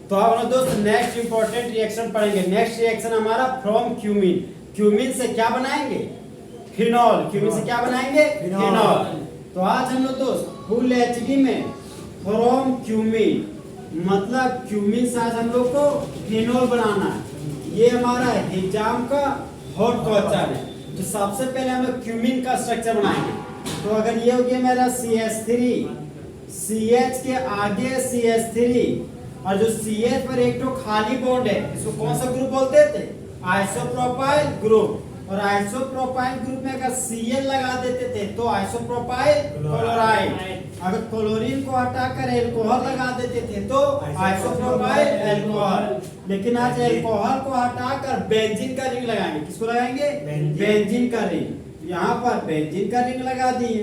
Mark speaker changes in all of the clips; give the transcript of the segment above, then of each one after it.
Speaker 1: तो अब हम दोस्त नेक्स्ट इंपॉर्टेंट रिएक्शन पढ़ेंगे। नेक्स्ट रिएक्शन हमारा फ्रॉम क्यूमीन। क्यूमीन से क्या बनाएंगे? फिनॉल। क्यूमीन से क्या बनाएंगे? फिनॉल। तो आज हम लोग दोस्त फुल एचडी में फ्रॉम क्यूमीन मतलब क्यूमीन से आज हम लोग को फिनॉल बनाना है। ये हमारा एग्जाम का हॉट क्वेश्चन है। तो सबसे पहले हम लोग क्यूमीन का स्ट्रक्चर बनाएंगे। तो अगर ये हो गया मेरा CH3, CH के आगे CH3 और जो CH पर एक तो खाली बॉन्ड है, इसको कौन सा ग्रुप बोलते थे? Isopropyl group. और आइसोप्रोपाइल ग्रुप में अगर Cl लगा देते थे तो आइसोप्रोपाइल क्लोराइड। अगर क्लोरीन को हटाकर एल्कोहल लगा देते थे तो आइसोप्रोपाइल अल्कोहल। लेकिन आज एल्कोहल को हटाकर बेंजीन का रिंग लगाएंगे। किसको लगाएंगे? बेंजीन का रिंग। यहाँ पर बेंजीन का रिंग लगा दिए,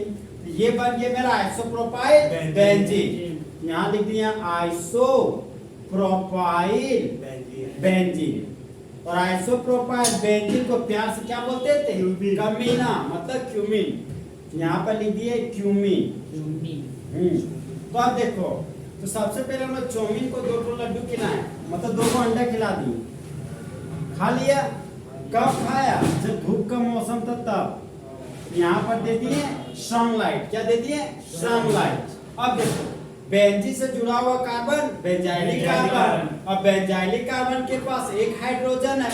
Speaker 1: ये बन गया मेरा आइसोप्रोपाइल बेंजीन। यहाँ लिख दिया आइसोप्रोपाइल बेंजीन। और आइसोप्रोपाइल बेंजीन को प्यार से क्या बोलते थे? कमीना मतलब क्यूमीन। यहाँ पर लिख दिए क्यूमीन। तो आप देखो, तो सबसे पहले हम लोग चौमीन को 2 लड्डू खिलाए, मतलब 2 अंडा खिला दिए। खा लिया। कब खाया? जब धूप का मौसम था तब। यहाँ पर दे दिए सनलाइट। क्या दे दिए? सनलाइट। अब देखो, बेंजीन से जुड़ा हुआ कार्बन बेंजाइलिक कार्बन। अब बेंजाइलिक कार्बन के पास एक हाइड्रोजन है।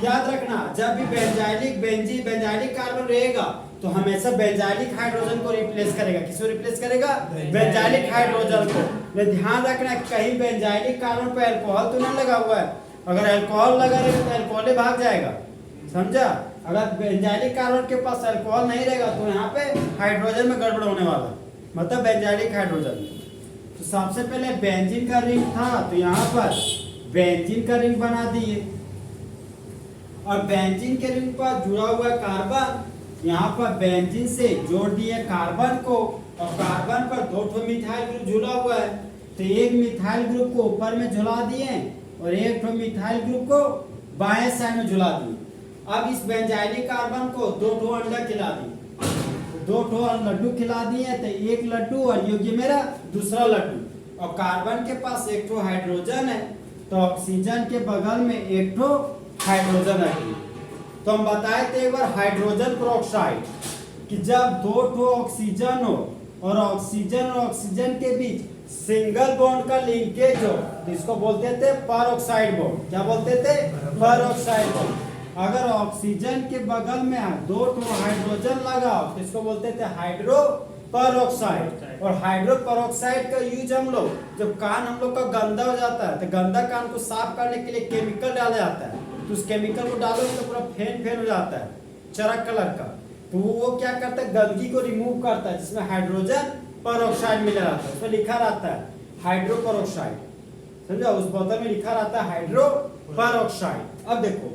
Speaker 1: याद रखना, जब भी बेंजाइलिक कार्बन रहेगा तो हमेशा बेंजाइलिक हाइड्रोजन को रिप्लेस करेगा। किसको रिप्लेस करेगा? बेंजाइलिक हाइड्रोजन को। ध्यान रखना, कहीं बेंजाइलिक कार्बन पर अल्कोहल तो नहीं लगा हुआ है। अगर अल्कोहल लगा रहेगा तो अल्कोहल भाग जाएगा, समझा? अगर बेंजाइलिक कार्बन के पास अल्कोहल नहीं रहेगा तो यहाँ पे हाइड्रोजन में गड़बड़ होने वाला, मतलब बेंजाइलिक हाइड्रोजन। तो सबसे पहले बेंजीन का रिंग था तो यहाँ पर बेंजीन का रिंग बना दिए। और बेंजीन के रिंग पर जुड़ा हुआ कार्बन, यहाँ पर बेंजीन से जोड़ दिए कार्बन को। और कार्बन पर 2 मिथाइल ग्रुप जुड़ा हुआ है, तो एक मिथाइल ग्रुप को ऊपर में झुला दिए और एक मिथाइल ग्रुप को बाएं साइड में झुला दिए। अब इस बेंजाइलिक कार्बन को 2 अंडा खिला दिए। 2 लड्डू खिला दिए, तो 1 लड्डू और योग्य मेरा दूसरा लड्डू। और कार्बन के पास एक हाइड्रोजन है, तो ऑक्सीजन के बगल में एक हाइड्रोजन है। तो हम बताए थे एक बार हाइड्रोजन पेरोक्साइड कि जब 2 ऑक्सीजन हो और ऑक्सीजन के बीच सिंगल बॉन्ड का लिंकेज हो तो इसको बोलते थे पेरोक्साइड बॉन्ड। क्या बोलते थे? Peroxide bond. अगर ऑक्सीजन के बगल में 2 हाइड्रोजन लगाओ तो इसको बोलते थे हाइड्रो पेरोक्साइड। और हाइड्रो पेरोक्साइड का यूज हम लोग जब कान हम लोग का गंदा हो जाता है तो गंदा कान को साफ करने के लिए केमिकल डाला जाता है। तो उस केमिकल को डालो तो पूरा फेन हो जाता है चरक कलर का। तो वो क्या करता है? गंदगी को रिमूव करता है, जिसमें हाइड्रोजन पेरोक्साइड मिला रहता है। उसमें लिखा रहता है हाइड्रो पेरोक्साइड, समझा? उस बोतल में लिखा रहता है हाइड्रो पेरोक्साइड। अब देखो,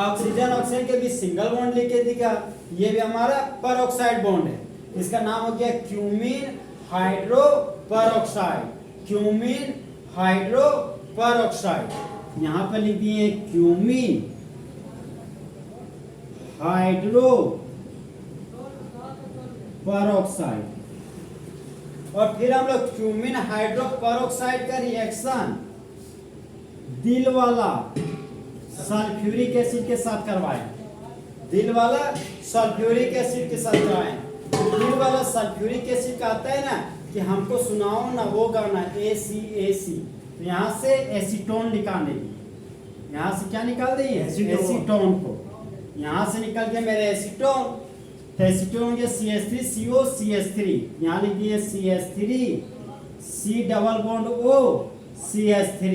Speaker 1: ऑक्सीजन के बीच सिंगल बॉन्ड लेके दिखा, ये भी हमारा पेरोक्साइड बॉन्ड है। इसका नाम हो गया cumene hydro peroxide. Cumene hydro peroxide. यहाँ पर लिख दिए क्यूमीन हाइड्रो पेरोक्साइड। और फिर हम लोग क्यूमीन हाइड्रो पेरोक्साइड का रिएक्शन दिल वाला सल्फ्यूरिक एसिड के साथ करवाएं। दिल वाला सल्फ्यूरिक एसिड के साथ करवाएं। दिल वाला सल्फ्यूरिक एसिड कहता है ना कि हमको सुनाओ ना वो गाना ACAC। तो यहाँ से एसीटोन निकाल देंगे। यहाँ से क्या निकाल देंगे? एसीटोन को। यहाँ से निकल गया मेरे एसीटोन। तो एसीटोन हो गया CH3CO CH3। यहाँ लिख दिए CH3 C double bond O CH3।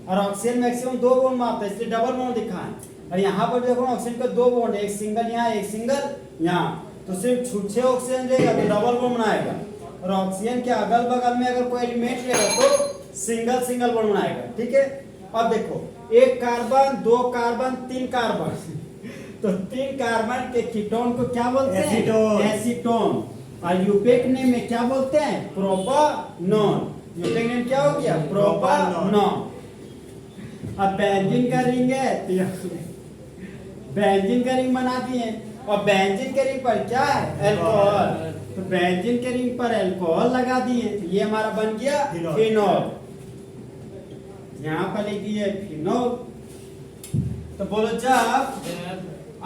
Speaker 1: और ऑक्सीजन मैक्सिमम 2 बॉन्ड मारता है, इसलिए डबल बॉन्ड दिखा है। और यहाँ पर देखो ऑक्सीजन का 2 बॉन्ड, एक सिंगल यहाँ एक सिंगल यहाँ, तो सिर्फ छुच्छे ऑक्सीजन रहेगा तो डबल बॉन्ड बनाएगा। और ऑक्सीजन के अगल बगल में अगर कोई एलिमेंट रहेगा तो सिंगल बॉन्ड बनाएगा। ठीक है? अब देखो, 1 कार्बन 2 कार्बन 3 कार्बन तो 3 कार्बन के कीटोन को क्या बोलते हैं? एसीटोन। और यूपेक नेम में क्या बोलते हैं? प्रोपानोन। यूपेक नेम क्या हो गया? प्रोपानोन। अब बेंजीन का रिंग है तो बेंजीन का रिंग बना दिए। और बेंजीन के रिंग पर क्या है? अल्कोहल। तो बेंजीन के रिंग पर अल्कोहल लगा दिए, ये हमारा बन गया फिनॉल। यहाँ पर लिख दिए फिनोल। तो बोलो जब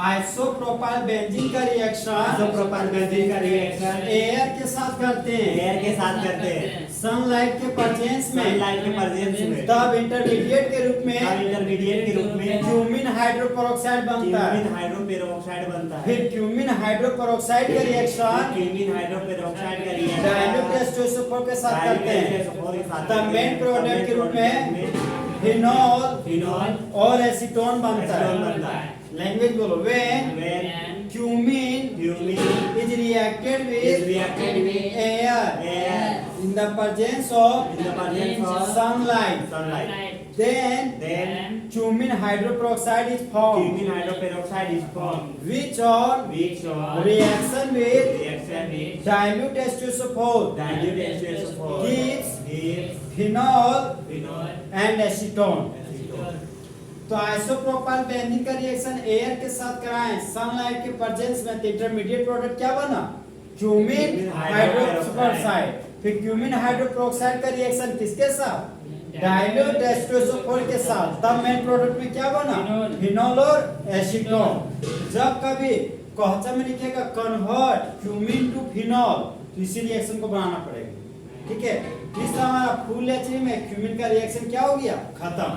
Speaker 1: आइसोप्रोपाइल बेंजीन का रिएक्शन
Speaker 2: आइसोप्रोपाइल बेंजीन का रिएक्शन
Speaker 1: एयर के साथ करते हैं,
Speaker 2: एयर के साथ करते हैं,
Speaker 1: सनलाइट के प्रेजेंस में,
Speaker 2: सनलाइट के प्रेजेंस में,
Speaker 1: तब इंटरमीडिएट के रूप में,
Speaker 2: तब इंटरमीडिएट के रूप में
Speaker 1: क्यूमिन हाइड्रोपेरोक्साइड बनता है।
Speaker 2: क्यूमिन हाइड्रोपेरोक्साइड बनता है।
Speaker 1: फिर क्यूमिन हाइड्रोपेरोक्साइड का रिएक्शन
Speaker 2: क्यूमिन हाइड्रोपेरोक्साइड का रिएक्शन
Speaker 1: डाइल्यूट एस्टोसोफोर के साथ करते हैं। तब मेन प्रोडक्ट के रूप में फिनोल
Speaker 2: फिनोल
Speaker 1: और एसीटोन बनता
Speaker 2: बनता
Speaker 1: है।
Speaker 2: है।
Speaker 1: लैंग्वेज बोलो when cumin is reacted
Speaker 2: is reacted with
Speaker 1: air in the presence of sunlight, then cumin hydroperoxide is formed,
Speaker 2: cumin hydroperoxide is formed,
Speaker 1: which on
Speaker 2: which on
Speaker 1: reaction with
Speaker 2: reaction with
Speaker 1: dilute H2SO4
Speaker 2: dilute H2SO4 gives
Speaker 1: phenol
Speaker 2: phenol
Speaker 1: and acetone।
Speaker 2: acetone।
Speaker 1: तो isopropyl benzene का reaction air के साथ कराएं sunlight के presence में, तो intermediate product क्या बना? Cumin hydroperoxide. फिर क्यूमिन हाइड्रोपेरोक्साइड का रिएक्शन किसके साथ? डाइल्यूट H2SO4 के साथ, तब मेन प्रोडक्ट में क्या बना? फिनोल और एसीटोन। जब कभी क्वेश्चन में लिखेगा कन्वर्ट क्यूमिन टू फिनोल, तो इसी रिएक्शन को बनाना पड़ेगा। ठीक है, इस हमारा फुल एचडी में क्यूमिन का रिएक्शन क्या हो गया? खत्म।